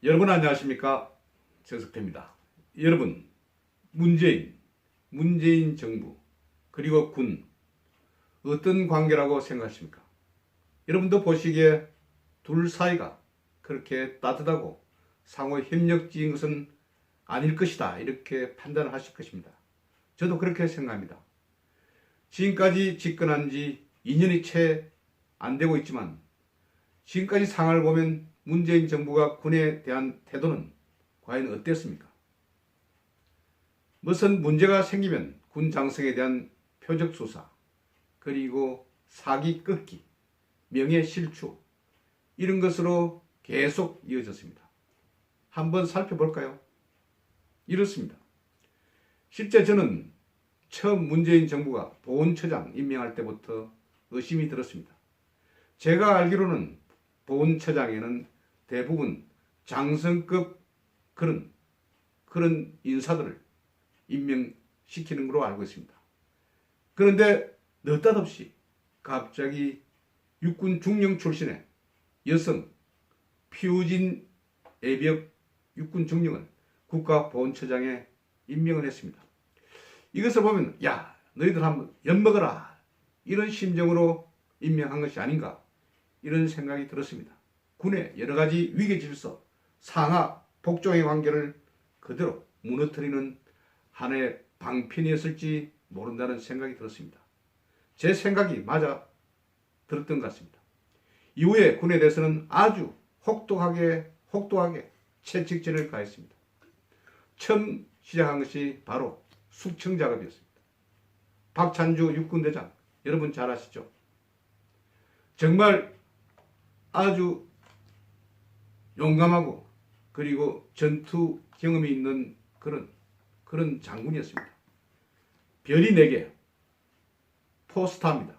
여러분 안녕하십니까? 최석태입니다. 여러분, 문재인 정부 그리고 군 어떤 관계라고 생각하십니까? 여러분도 보시기에 둘 사이가 그렇게 따뜻하고 상호 협력지인 것은 아닐 것이다 이렇게 판단을 하실 것입니다. 저도 그렇게 생각합니다. 지금까지 집권한 지 2년이 채 안 되고 있지만 지금까지 상황을 보면 문재인 정부가 군에 대한 태도는 과연 어땠습니까? 무슨 문제가 생기면 군 장성에 대한 표적 수사, 그리고 사기 끊기, 명예 실추 이런 것으로 계속 이어졌습니다. 한번 살펴볼까요? 이렇습니다. 실제 저는 처음 문재인 정부가 보훈처장 임명할 때부터 의심이 들었습니다. 제가 알기로는 보훈처장에는 대부분 장성급 그런 인사들을 임명시키는 걸로 알고 있습니다. 그런데 느닷없이 갑자기 육군 중령 출신의 여성 피우진 예비역 육군 중령을 국가보훈처장에 임명을 했습니다. 이것을 보면 야 너희들 한번 엿먹어라 이런 심정으로 임명한 것이 아닌가 이런 생각이 들었습니다. 군의 여러 가지 위계 질서, 상하 복종의 관계를 그대로 무너뜨리는 하나의 방편이었을지 모른다는 생각이 들었습니다. 제 생각이 맞아 들었던 것 같습니다. 이후에 군에 대해서는 아주 혹독하게 채찍질을 가했습니다. 처음 시작한 것이 바로 숙청 작업이었습니다. 박찬주 육군대장 여러분 잘 아시죠? 정말 아주 용감하고 그리고 전투 경험이 있는 그런 장군이었습니다. 별이 4개 포스타입니다.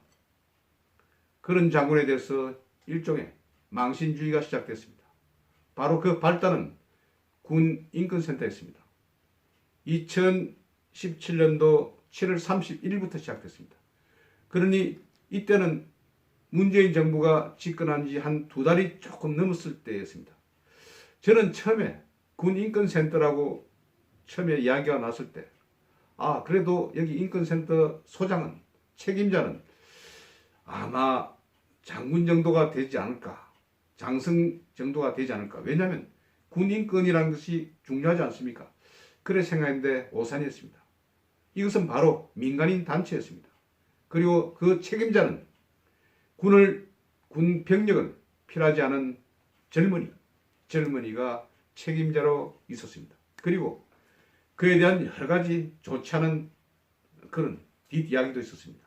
그런 장군에 대해서 일종의 망신주의가 시작됐습니다. 바로 그 발단은 군 인권센터였습니다. 2017년도 7월 31일부터 시작됐습니다. 그러니 이때는 문재인 정부가 집권한 지 한 2달이 조금 넘었을 때였습니다. 저는 처음에 군 인권센터라고 처음에 이야기가 났을 때 그래도 여기 인권센터 소장은 책임자는 아마 장군 정도가 되지 않을까, 장성 정도가 되지 않을까. 왜냐하면 군 인권이라는 것이 중요하지 않습니까? 그래 생각했는데 오산이었습니다. 이것은 바로 민간인 단체였습니다. 그리고 그 책임자는 군 병력을 필요하지 않은 젊은이가 책임자로 있었습니다. 그리고 그에 대한 여러 가지 좋지 않은 그런 뒷이야기도 있었습니다.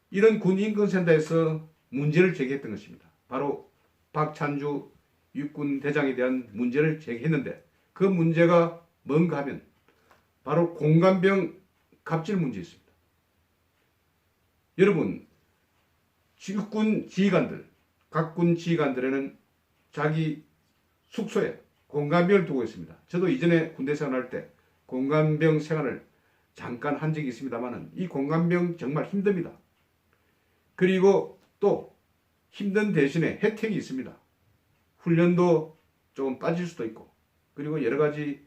이런 군 인권센터에서 문제를 제기했던 것입니다. 바로 박찬주 육군 대장에 대한 문제를 제기했는데 그 문제가 뭔가 하면 바로 공관병 갑질 문제였습니다. 여러분, 육군 지휘관들, 각 군 지휘관들에는 자기 숙소에 공관병을 두고 있습니다. 저도 이전에 군대 생활할 때 공관병 생활을 잠깐 한 적이 있습니다만 이 공관병 정말 힘듭니다. 그리고 또 힘든 대신에 혜택이 있습니다. 훈련도 조금 빠질 수도 있고 그리고 여러 가지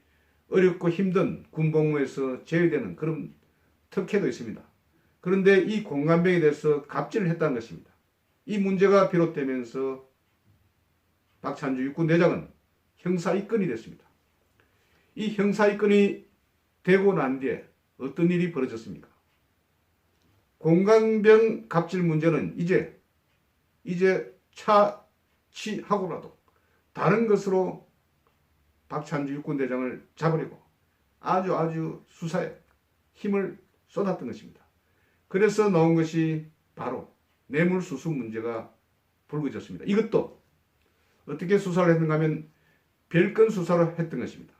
어렵고 힘든 군복무에서 제외되는 그런 특혜도 있습니다. 그런데 이 공관병에 대해서 갑질을 했다는 것입니다. 이 문제가 비롯되면서 박찬주 육군대장은 형사 입건이 됐습니다. 이 형사 입건이 되고 난 뒤에 어떤 일이 벌어졌습니까? 공관병 갑질 문제는 이제 차치하고라도 다른 것으로 박찬주 육군대장을 잡으려고 아주 수사에 힘을 쏟았던 것입니다. 그래서 나온 것이 바로 뇌물수수 문제가 불거졌습니다. 이것도 어떻게 수사를 했는가 하면 별건 수사를 했던 것입니다.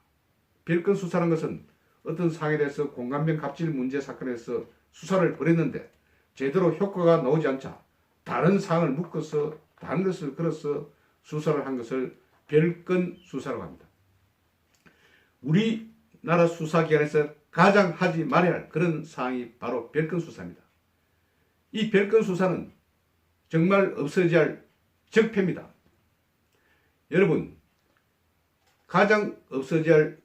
별건 수사라는 것은 어떤 사항에 대해서 공관병 갑질 문제 사건에서 수사를 벌였는데 제대로 효과가 나오지 않자 다른 사항을 묶어서 다른 것을 걸어서 수사를 한 것을 별건 수사라고 합니다. 우리나라 수사기관에서 가장 하지 말아야 할 그런 사항이 바로 별건 수사입니다. 이 별건 수사는 정말 없어져야 할 적폐입니다. 여러분, 가장 없어져야 할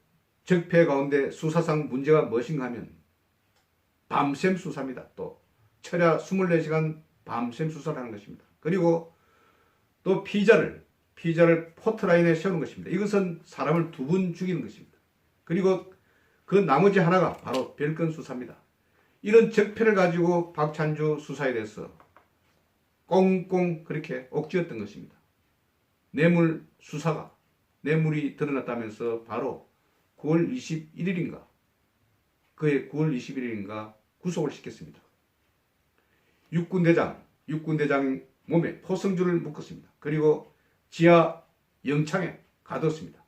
적폐 가운데 수사상 문제가 무엇인가 하면 밤샘 수사입니다. 또 철야 24시간 밤샘 수사를 하는 것입니다. 그리고 또 피의자를 포트라인에 세우는 것입니다. 이것은 사람을 2번 죽이는 것입니다. 그리고 그 나머지 하나가 바로 별건 수사입니다. 이런 적폐를 가지고 박찬주 수사에 대해서 꽁꽁 그렇게 옥죄었던 것입니다. 뇌물 수사가 뇌물이 드러났다면서 바로 9월 21일인가 그해 9월 21일인가 구속을 시켰습니다. 육군대장 몸에 포성줄을 묶었습니다. 그리고 지하 영창에 가뒀습니다.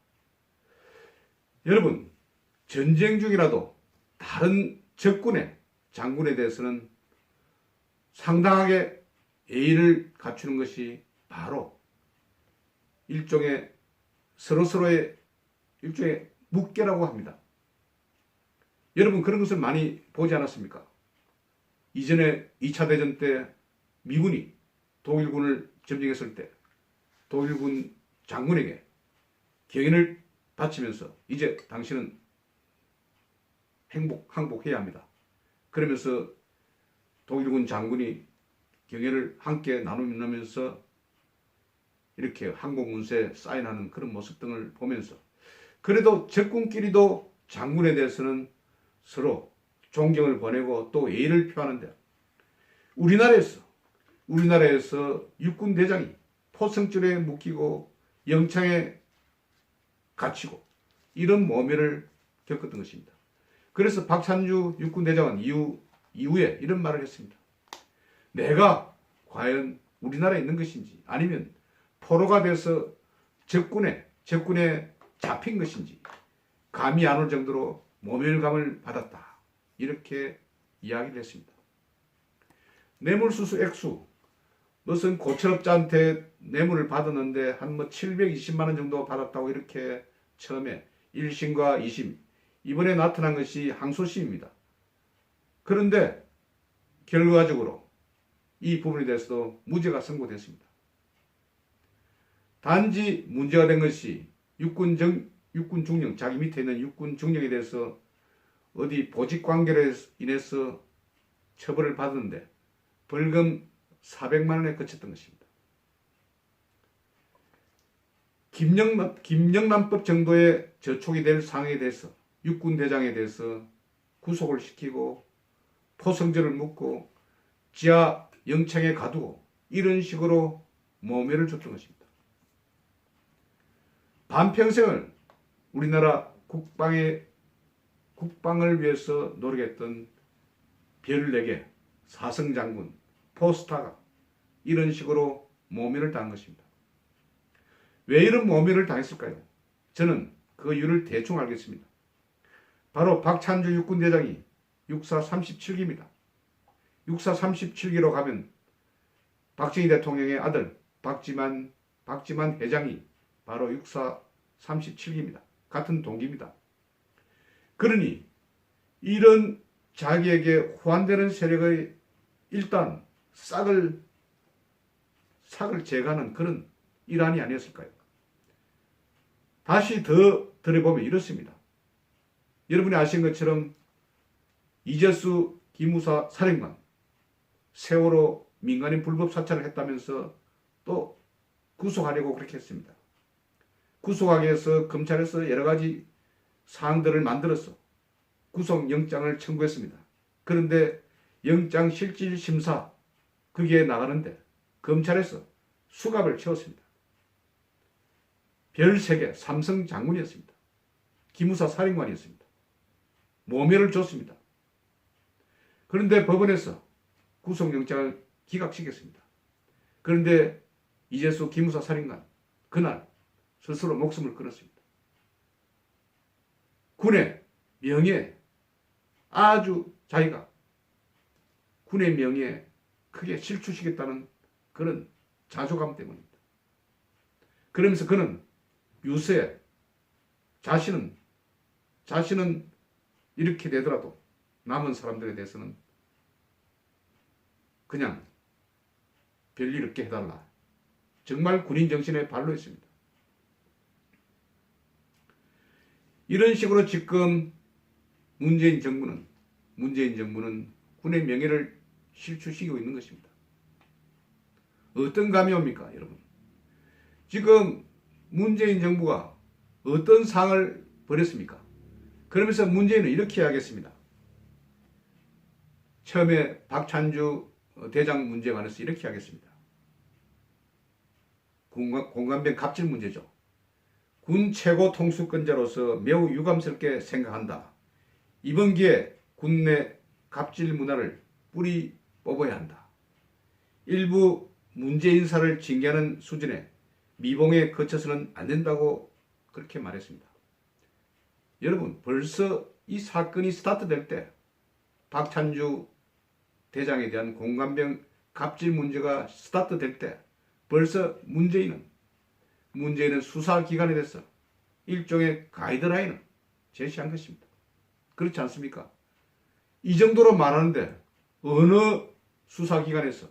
여러분, 전쟁 중이라도 다른 적군의 장군에 대해서는 상당하게 예의를 갖추는 것이 바로 일종의 서로서로의 일종의 묵계라고 합니다. 여러분, 그런 것을 많이 보지 않았습니까? 이전에 2차 대전 때 미군이 독일군을 점령했을 때 독일군 장군에게 경연을 바치면서 이제 당신은 항복해야 합니다. 그러면서 독일군 장군이 경연을 함께 나누면서 이렇게 항복문서에 사인하는 그런 모습 등을 보면서 그래도 적군끼리도 장군에 대해서는 서로 존경을 보내고 또 예의를 표하는데 우리나라에서 육군대장이 포성줄에 묶이고 영창에 갇히고 이런 모멸을 겪었던 것입니다. 그래서 박찬주 육군대장은 이후에 이런 말을 했습니다. 내가 과연 우리나라에 있는 것인지 아니면 포로가 돼서 적군에 잡힌 것인지 감이 안 올 정도로 모멸감을 받았다. 이렇게 이야기를 했습니다. 뇌물수수 액수 무슨 고철업자한테 뇌물을 받았는데 한 720만 원 정도 받았다고 이렇게 처음에 1심과 2심 이번에 나타난 것이 항소심입니다. 그런데 결과적으로 이 부분에 대해서도 무죄가 선고됐습니다. 단지 문제가 된 것이 육군 중령, 자기 밑에 있는 육군 중령에 대해서 어디 보직관계로 인해서 처벌을 받았는데 벌금 400만 원에 그쳤던 것입니다. 김영란법 정도의 저촉이 될 상황에 대해서 육군대장에 대해서 구속을 시키고 포성줄을 묶고 지하 영창에 가두고 이런 식으로 모멸을 줬던 것입니다. 반평생을 우리나라 국방을 위해서 노력했던 별 4개 사성장군, 포스타가 이런 식으로 모멸을 당한 것입니다. 왜 이런 모멸을 당했을까요? 저는 그 이유를 대충 알겠습니다. 바로 박찬주 육군대장이 육사 37기입니다. 육사 37기로 가면 박정희 대통령의 아들 박지만 회장이 바로 육사 37기입니다. 같은 동기입니다. 그러니 이런 자기에게 호환되는 세력의 일단 싹을 제거하는 그런 일환이 아니었을까요? 다시 더 들어보면 이렇습니다. 여러분이 아시는 것처럼 이재수 기무사 사령관 세월호 민간인 불법 사찰을 했다면서 또 구속하려고 그렇게 했습니다. 구속하기 위해서 검찰에서 여러 가지 사항들을 만들어서 구속영장을 청구했습니다. 그런데 영장실질심사 그게 나가는데 검찰에서 수갑을 채웠습니다. 별 3개 삼성 장군이었습니다. 기무사 사령관이었습니다. 모멸을 줬습니다. 그런데 법원에서 구속영장을 기각시켰습니다. 그런데 이재수 기무사 사령관 그날 스스로 목숨을 끊었습니다. 군의 명예에 아주 자기가 군의 명예에 크게 실추시켰다는 그런 자조감 때문입니다. 그러면서 그는 유서에 자신은 이렇게 되더라도 남은 사람들에 대해서는 그냥 별일 없게 해달라. 정말 군인 정신에 발로 했습니다. 이런 식으로 지금 문재인 정부는 군의 명예를 실추시키고 있는 것입니다. 어떤 감이 옵니까, 여러분? 지금 문재인 정부가 어떤 상을 벌였습니까? 그러면서 문재인은 이렇게 이야기했습니다. 처음에 박찬주 대장 문제에 관해서 이렇게 이야기했습니다. 공감병 갑질 문제죠. 군 최고 통수권자로서 매우 유감스럽게 생각한다. 이번 기회에 군 내 갑질 문화를 뿌리 뽑아야 한다. 일부 문제 인사를 징계하는 수준의 미봉에 거쳐서는 안 된다고 그렇게 말했습니다. 여러분, 벌써 이 사건이 스타트될 때 박찬주 대장에 대한 공감병 갑질 문제가 스타트될 때 벌써 문재인은 수사기관에 대해서 일종의 가이드라인을 제시한 것입니다. 그렇지 않습니까? 이 정도로 말하는데 어느 수사기관에서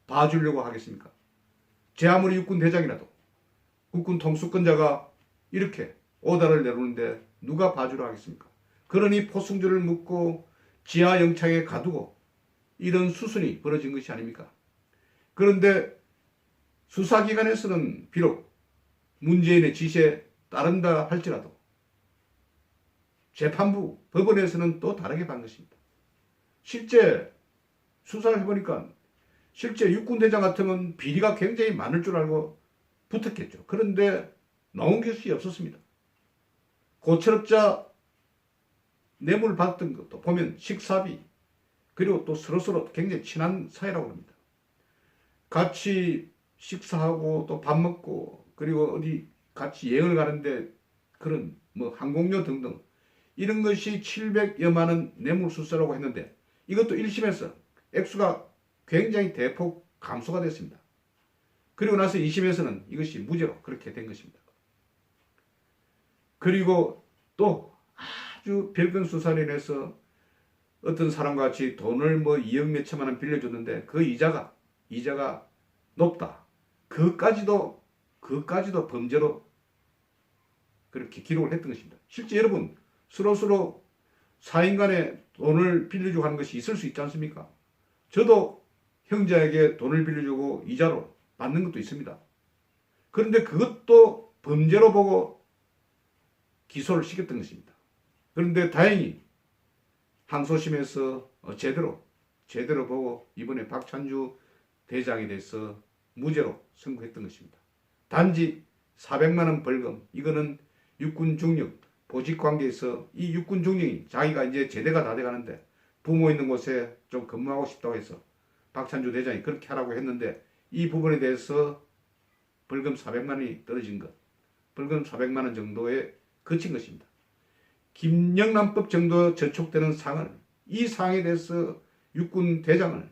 봐주려고 하겠습니까? 제 아무리 육군 대장이라도 국군 통수권자가 이렇게 오다를 내놓는데 누가 봐주려 하겠습니까? 그러니 포승줄을 묶고 지하 영창에 가두고 이런 수순이 벌어진 것이 아닙니까? 그런데 수사기관에서는 비록 문재인의 지시에 따른다 할지라도 재판부, 법원에서는 또 다르게 본 것입니다. 실제 수사를 해보니까 실제 육군대장 같으면 비리가 굉장히 많을 줄 알고 붙었겠죠. 그런데 나온 것이 없었습니다. 고철업자 뇌물 받았던 것도 보면 식사비, 그리고 또 서로서로 굉장히 친한 사이라고 합니다. 같이 식사하고 또 밥 먹고 그리고 어디 같이 여행을 가는데 그런 뭐 항공료 등등 이런 것이 700여만 원 뇌물수수라고 했는데 이것도 1심에서 액수가 굉장히 대폭 감소가 됐습니다. 그리고 나서 2심에서는 이것이 무죄로 그렇게 된 것입니다. 그리고 또 아주 별건 수사로 인해서 어떤 사람과 같이 돈을 뭐 2억 몇천만 원 빌려줬는데 그 이자가 높다. 그까지도 범죄로 그렇게 기록을 했던 것입니다. 실제 여러분 서로 사인 간에 돈을 빌려주고 하는 것이 있을 수 있지 않습니까? 저도 형제에게 돈을 빌려주고 이자로 받는 것도 있습니다. 그런데 그것도 범죄로 보고 기소를 시켰던 것입니다. 그런데 다행히 항소심에서 제대로 보고 이번에 박찬주 대장에 대해서 무죄로 선고했던 것입니다. 단지 400만 원 벌금, 이거는 육군 중령 보직 관계에서 이 육군 중령이 자기가 이제 제대가 다 돼가는데 부모 있는 곳에 좀 근무하고 싶다고 해서 박찬주 대장이 그렇게 하라고 했는데 이 부분에 대해서 벌금 400만 원이 떨어진 것, 벌금 400만 원 정도에 그친 것입니다. 김영란법 정도 저촉되는 상을, 이 상에 대해서 육군 대장을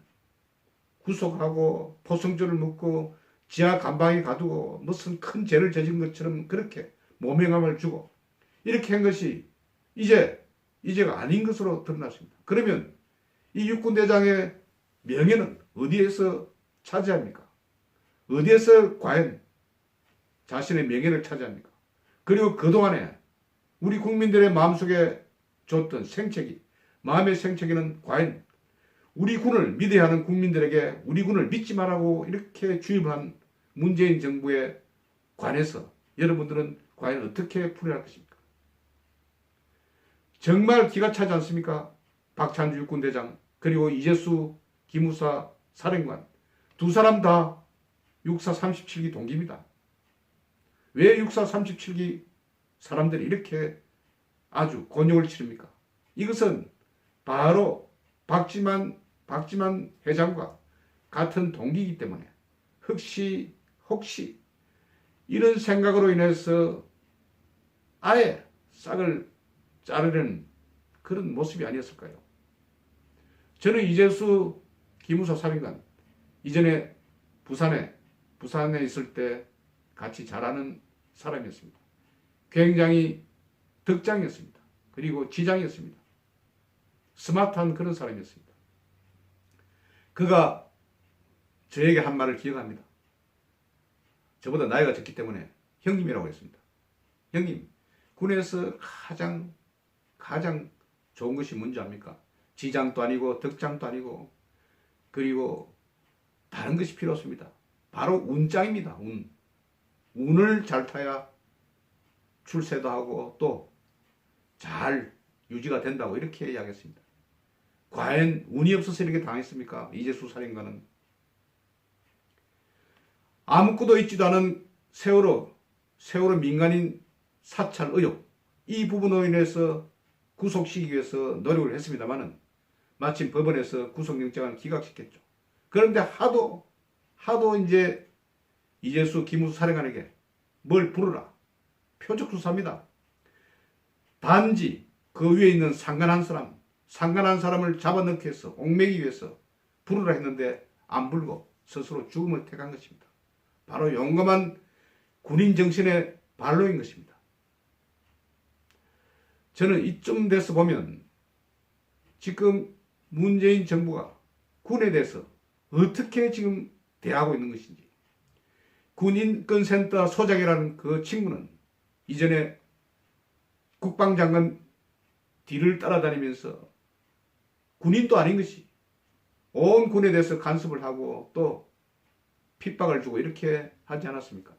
구속하고 포승줄을 묶고 지하 감방에 가두고 무슨 큰 죄를 저진 것처럼 그렇게 모명함을 주고 이렇게 한 것이 이제가 아닌 것으로 드러났습니다. 그러면 이 육군대장의 명예는 어디에서 차지합니까? 어디에서 과연 자신의 명예를 차지합니까? 그리고 그동안에 우리 국민들의 마음속에 줬던 생채기, 마음의 생채기는 과연 우리 군을 믿어야 하는 국민들에게 우리 군을 믿지 말라고 이렇게 주입한 문재인 정부에 관해서 여러분들은 과연 어떻게 풀어야 할 것입니까? 정말 기가 차지 않습니까? 박찬주 육군대장 그리고 이재수 기무사 사령관 두 사람 다 육사 37기 동기입니다. 왜 육사 37기 사람들이 이렇게 아주 곤욕을 치릅니까? 이것은 바로 박지만 회장과 같은 동기이기 때문에 혹시 이런 생각으로 인해서 아예 싹을 자르려는 그런 모습이 아니었을까요? 저는 이재수 기무사 사령관 이전에 부산에 있을 때 같이 잘 아는 사람이었습니다. 굉장히 덕장이었습니다. 그리고 지장이었습니다. 스마트한 그런 사람이었습니다. 그가 저에게 한 말을 기억합니다. 저보다 나이가 적기 때문에 형님이라고 했습니다. 형님, 군에서 가장 좋은 것이 뭔지 압니까? 지장도 아니고 덕장도 아니고 그리고 다른 것이 필요 없습니다. 바로 운장입니다. 운을 잘 타야 출세도 하고 또 잘 유지가 된다고 이렇게 이야기했습니다. 과연 운이 없어서 이렇게 당했습니까? 이재수 살인관은. 아무것도 있지도 않은 세월호 민간인 사찰 의혹, 이 부분으로 인해서 구속시키기 위해서 노력을 했습니다만은 마침 법원에서 구속영장을 기각시켰죠. 그런데 하도 이제 이재수 김우수 살인관에게 뭘 부르라. 표적수사입니다. 단지 그 위에 있는 상관한 사람을 잡아넣기 위해서, 옥매기 위해서 부르라 했는데 안 불고 스스로 죽음을 택한 것입니다. 바로 용감한 군인 정신의 발로인 것입니다. 저는 이쯤 돼서 보면 지금 문재인 정부가 군에 대해서 어떻게 지금 대하고 있는 것인지, 군인권센터 소장이라는 그 친구는 이전에 국방장관 뒤를 따라다니면서 군인도 아닌 것이 온 군에 대해서 간섭을 하고 또 핍박을 주고 이렇게 하지 않았습니까?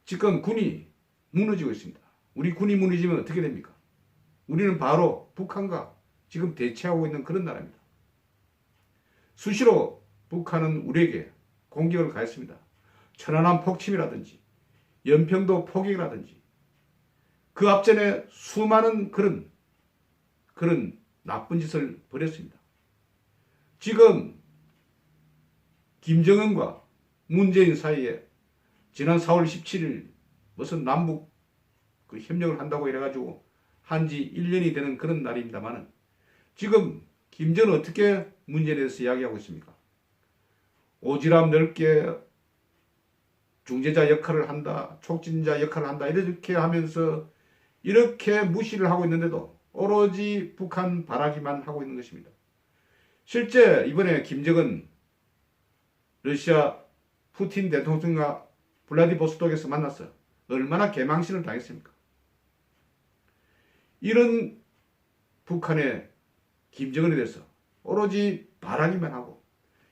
지금 군이 무너지고 있습니다. 우리 군이 무너지면 어떻게 됩니까? 우리는 바로 북한과 지금 대치하고 있는 그런 나라입니다. 수시로 북한은 우리에게 공격을 가했습니다. 천안함 폭침이라든지 연평도 포격이라든지 그 앞전에 수많은 그런 나쁜 짓을 벌였습니다. 지금 김정은과 문재인 사이에 지난 4월 17일 무슨 남북 그 협력을 한다고 이래가지고 한지 1년이 되는 그런 날입니다만은 지금 김정은 어떻게 문재인에 대해서 이야기하고 있습니까? 오지랖 넓게 중재자 역할을 한다, 촉진자 역할을 한다 이렇게 하면서 이렇게 무시를 하고 있는데도 오로지 북한 바라기만 하고 있는 것입니다. 실제 이번에 김정은 러시아 푸틴 대통령과 블라디보스톡에서 만났어요. 얼마나 개망신을 당했습니까? 이런 북한의 김정은에 대해서 오로지 바라기만 하고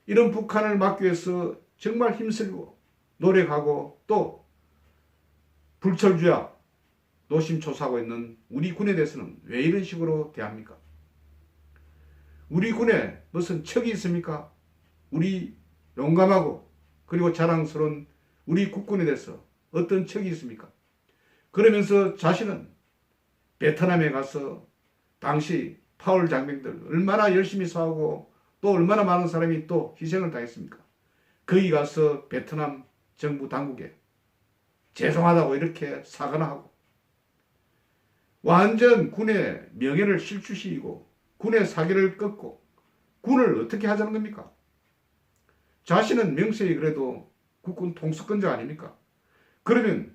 이런 북한을 막기 위해서 정말 힘쓰고 노력하고 또 불철주야 노심초사하고 있는 우리 군에 대해서는 왜 이런 식으로 대합니까? 우리 군에 무슨 척이 있습니까? 우리 용감하고 그리고 자랑스러운 우리 국군에 대해서 어떤 척이 있습니까? 그러면서 자신은 베트남에 가서 당시 파월 장병들 얼마나 열심히 싸우고 또 얼마나 많은 사람이 또 희생을 당했습니까? 거기 가서 베트남 정부 당국에 죄송하다고 이렇게 사과나 하고 완전 군의 명예를 실추시키고 군의 사기를 꺾고 군을 어떻게 하자는 겁니까? 자신은 명세히 그래도 국군 통수권자 아닙니까? 그러면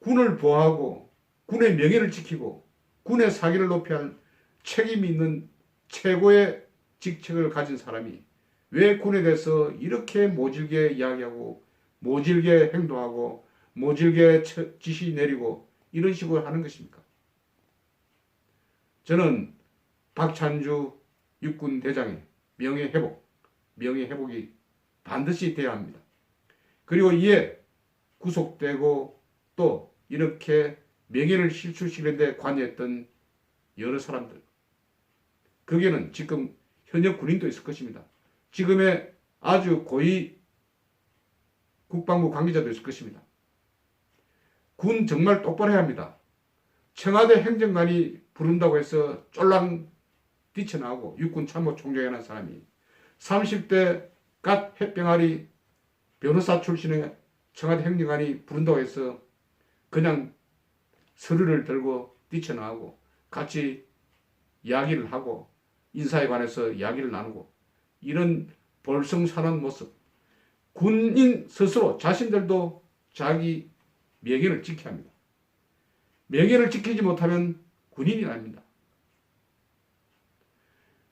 군을 보호하고 군의 명예를 지키고 군의 사기를 높여야 할 책임이 있는 최고의 직책을 가진 사람이 왜 군에 대해서 이렇게 모질게 이야기하고 모질게 행동하고 모질게 지시 내리고 이런 식으로 하는 것입니까? 저는 박찬주 육군 대장의 명예회복이 반드시 돼야 합니다. 그리고 이에 구속되고 또 이렇게 명예를 실추시키는 데 관여했던 여러 사람들, 거기에는 지금 현역 군인도 있을 것입니다. 지금의 아주 고위 국방부 관계자도 있을 것입니다. 군 정말 똑바로 해야 합니다. 청와대 행정관이 부른다고 해서 쫄랑 뛰쳐나오고 육군 참모총장이라는 사람이 30대 갓 햇병아리 변호사 출신의 청와대 행정관이 부른다고 해서 그냥 서류를 들고 뛰쳐나오고 같이 이야기를 하고 인사에 관해서 이야기를 나누고 이런 볼성사나운 모습, 군인 스스로 자신들도 자기 명예를 지켜야 합니다. 명예를 지키지 못하면 군인이 아닙니다.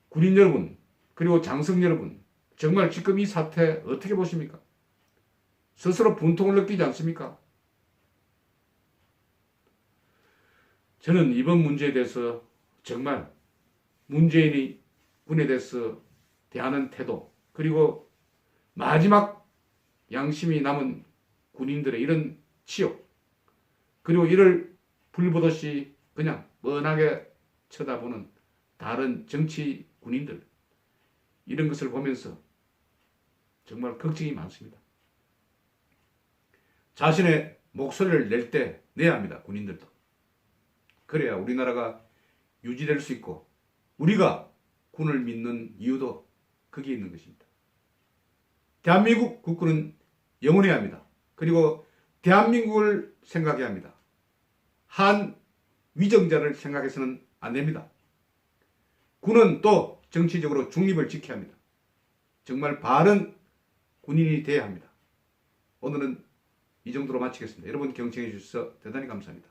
군인 여러분, 그리고 장성 여러분, 정말 지금 이 사태 어떻게 보십니까? 스스로 분통을 느끼지 않습니까? 저는 이번 문제에 대해서 정말 문재인이 군에 대해서 대하는 태도, 그리고 마지막 양심이 남은 군인들의 이런 치욕, 그리고 이를 불보듯이 그냥 뻔하게 쳐다보는 다른 정치 군인들, 이런 것을 보면서 정말 걱정이 많습니다. 자신의 목소리를 낼 때 내야 합니다. 군인들도. 그래야 우리나라가 유지될 수 있고 우리가 군을 믿는 이유도 거기에 있는 것입니다. 대한민국 국군은 영원해야 합니다. 그리고 대한민국을 생각해야 합니다. 한 위정자를 생각해서는 안 됩니다. 군은 또 정치적으로 중립을 지켜야 합니다. 정말 바른 군인이 되어야 합니다. 오늘은 이 정도로 마치겠습니다. 여러분 경청해 주셔서 대단히 감사합니다.